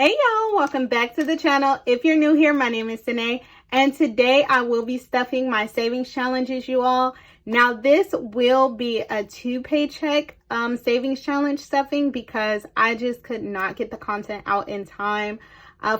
Hey y'all, welcome back to the channel. If you're new here, my name is Cinae, and today I will be stuffing my savings challenges, you all. Now this will be a 2 paycheck savings challenge stuffing because I just could not get the content out in time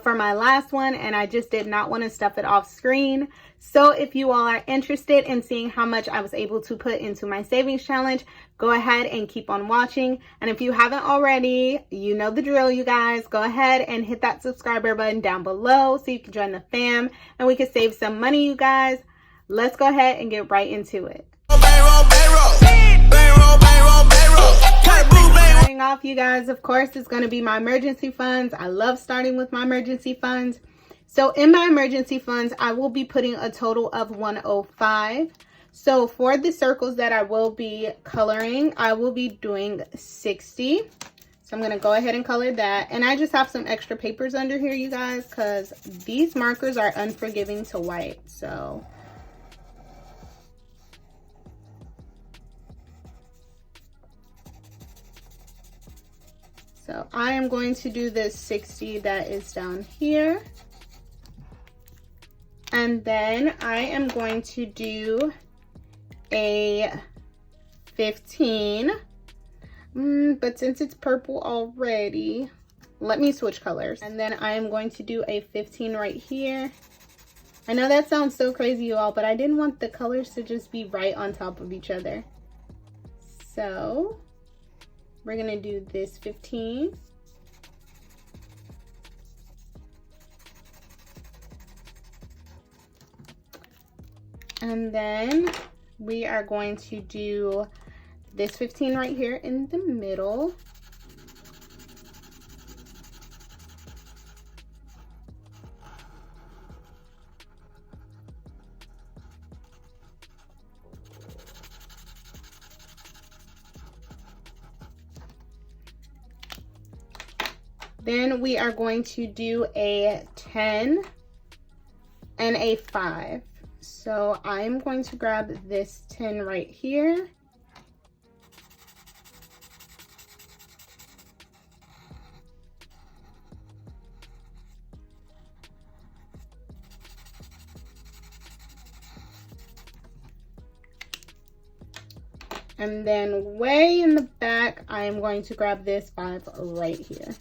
for my last one, and I just did not want to stuff it off screen. So if you all are interested in seeing how much I was able to put into my savings challenge, go ahead and keep on watching. And if you haven't already, you know the drill, you guys. Go ahead and hit that subscriber button down below so you can join the fam and we can save some money, you guys. Let's go ahead and get right into it. Starting off, you guys, of course, it's going to be my emergency funds. I love starting with my emergency funds. So in my emergency funds, I will be putting a total of $105. So for the circles that I will be coloring, I will be doing 60. So I'm going to go ahead and color that. And I just have some extra papers under here, you guys, because these markers are unforgiving to white. So I am going to do this 60 that is down here. And then I am going to do a 15. But since it's purple already, let me switch colors. And then I am going to do a 15 right here. I know that sounds so crazy, you all, but I didn't want the colors to just be right on top of each other. So we're gonna do this 15. And then we are going to do this 15 right here in the middle. Then we are going to do a 10 and a 5. So I'm going to grab this 10 right here. And then way in the back, I am going to grab this 5 right here.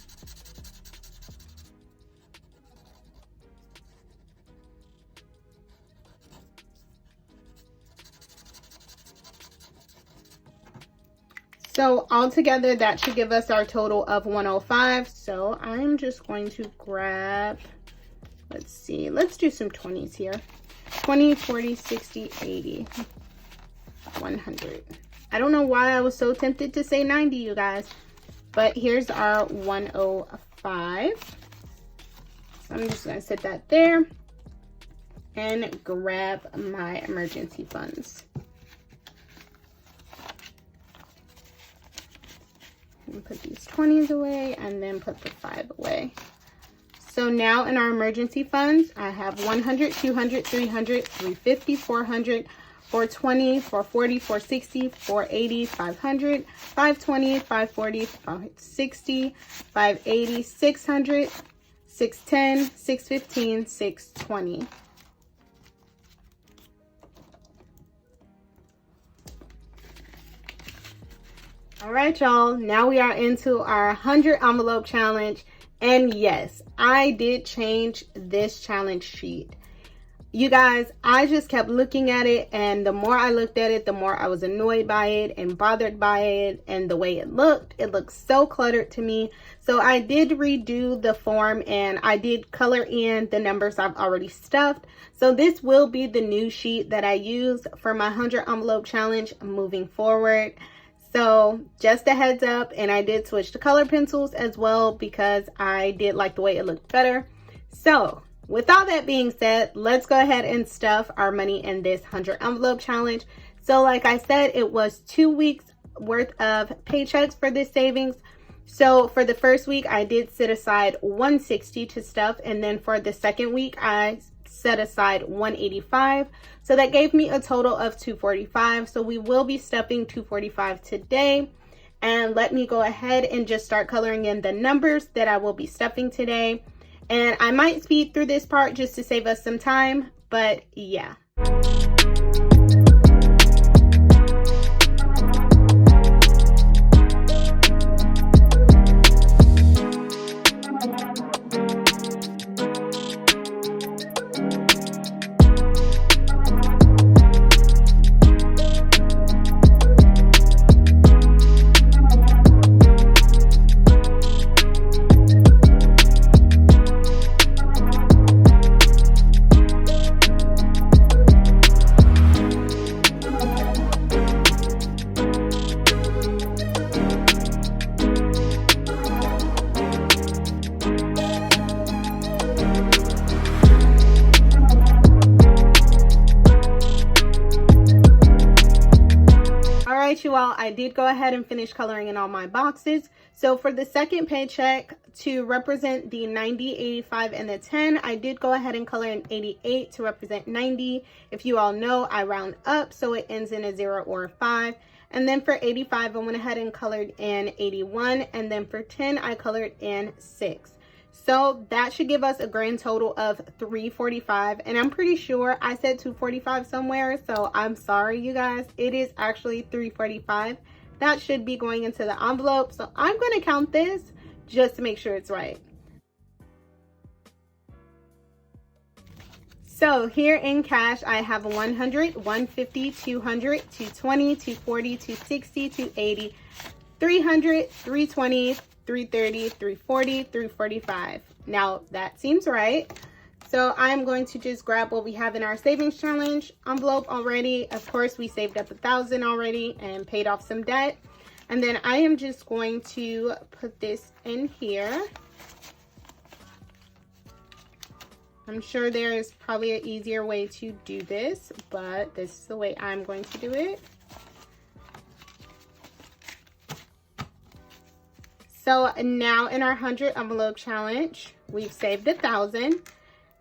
So altogether, that should give us our total of 105. So I'm just going to grab, let's see, let's do some 20s here. 20, 40, 60, 80, 100. I don't know why I was so tempted to say 90, you guys, but here's our 105. So I'm just gonna set that there and grab my emergency funds. And put these 20s away and then put the 5 away. So now in our emergency funds, I have 100, 200, 300, 350, 400, 420, 440, 460, 480, 500, 520, 540, 560, 580, 600, 610, 615, 620. All right, y'all, now we are into our 100 envelope challenge. And yes, I did change this challenge sheet. You guys, I just kept looking at it, and the more I looked at it, the more I was annoyed by it and bothered by it and the way it looked. It looked so cluttered to me. So I did redo the form and I did color in the numbers I've already stuffed. So this will be the new sheet that I use for my 100 envelope challenge moving forward. So just a heads up, and I did switch to color pencils as well because I did like the way it looked better. So with all that being said, let's go ahead and stuff our money in this 100 envelope challenge. So like I said, it was 2 weeks worth of paychecks for this savings. So for the first week, I did set aside 160 to stuff, and then for the second week, I set aside 185. So that gave me a total of 245. So we will be stuffing 245 today. and let me go ahead and just start coloring in the numbers that I will be stuffing today. And I might speed through this part just to save us some time, but yeah. Alright, you all, I did go ahead and finish coloring in all my boxes. So for the second paycheck, to represent the 90, 85, and the 10, I did go ahead and color in 88 to represent 90. If you all know, I round up, so it ends in a 0 or a 5. And then for 85, I went ahead and colored in 81. And then for 10, I colored in 6. So that should give us a grand total of 345. And I'm pretty sure I said 245 somewhere. So I'm sorry, you guys. It is actually 345. That should be going into the envelope. So I'm going to count this just to make sure it's right. So here in cash, I have 100, 150, 200, 220, 240, 260, 280, 300, 320, 330, 340, 345. Now that seems right. So I'm going to just grab what we have in our savings challenge envelope already. Of course, we saved up $1,000 already and paid off some debt. And then I am just going to put this in here. I'm sure there is probably an easier way to do this, but this is the way I'm going to do it. So now in our 100 envelope challenge, we've saved $1,000,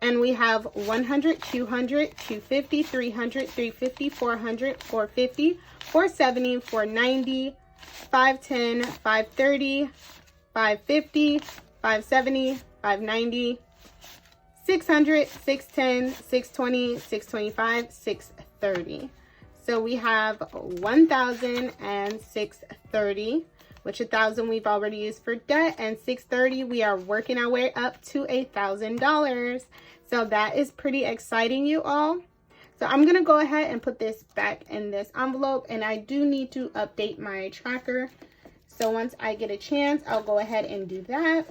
and we have 100, 200, 250, 300, 350, 400, 450, 470, 490, 510, 530, 550, 570, 590, 600, 610, 620, 625, 630. So we have 1,000 and 630. Which 1,000 we've already used for debt, and 630 we are working our way up to $1,000. So that is pretty exciting, you all. So I'm gonna go ahead and put this back in this envelope, and I do need to update my tracker. So once I get a chance, I'll go ahead and do that.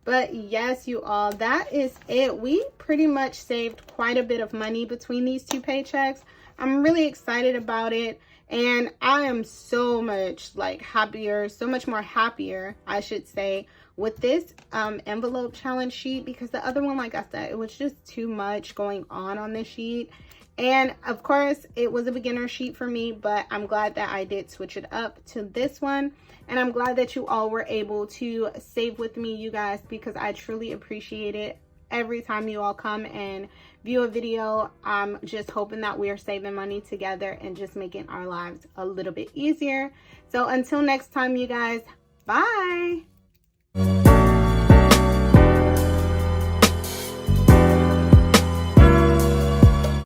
But yes, you all, that is it. We pretty much saved quite a bit of money between these two paychecks. I'm really excited about it. And I am so much happier, so much more happier, I should say, with this envelope challenge sheet, because the other one, like I said, it was just too much going on this sheet. And of course, it was a beginner sheet for me, but I'm glad that I did switch it up to this one. And I'm glad that you all were able to save with me, you guys, because I truly appreciate it. Every time you all come and view a video, I'm just hoping that we are saving money together and just making our lives a little bit easier. So until next time, you guys, bye.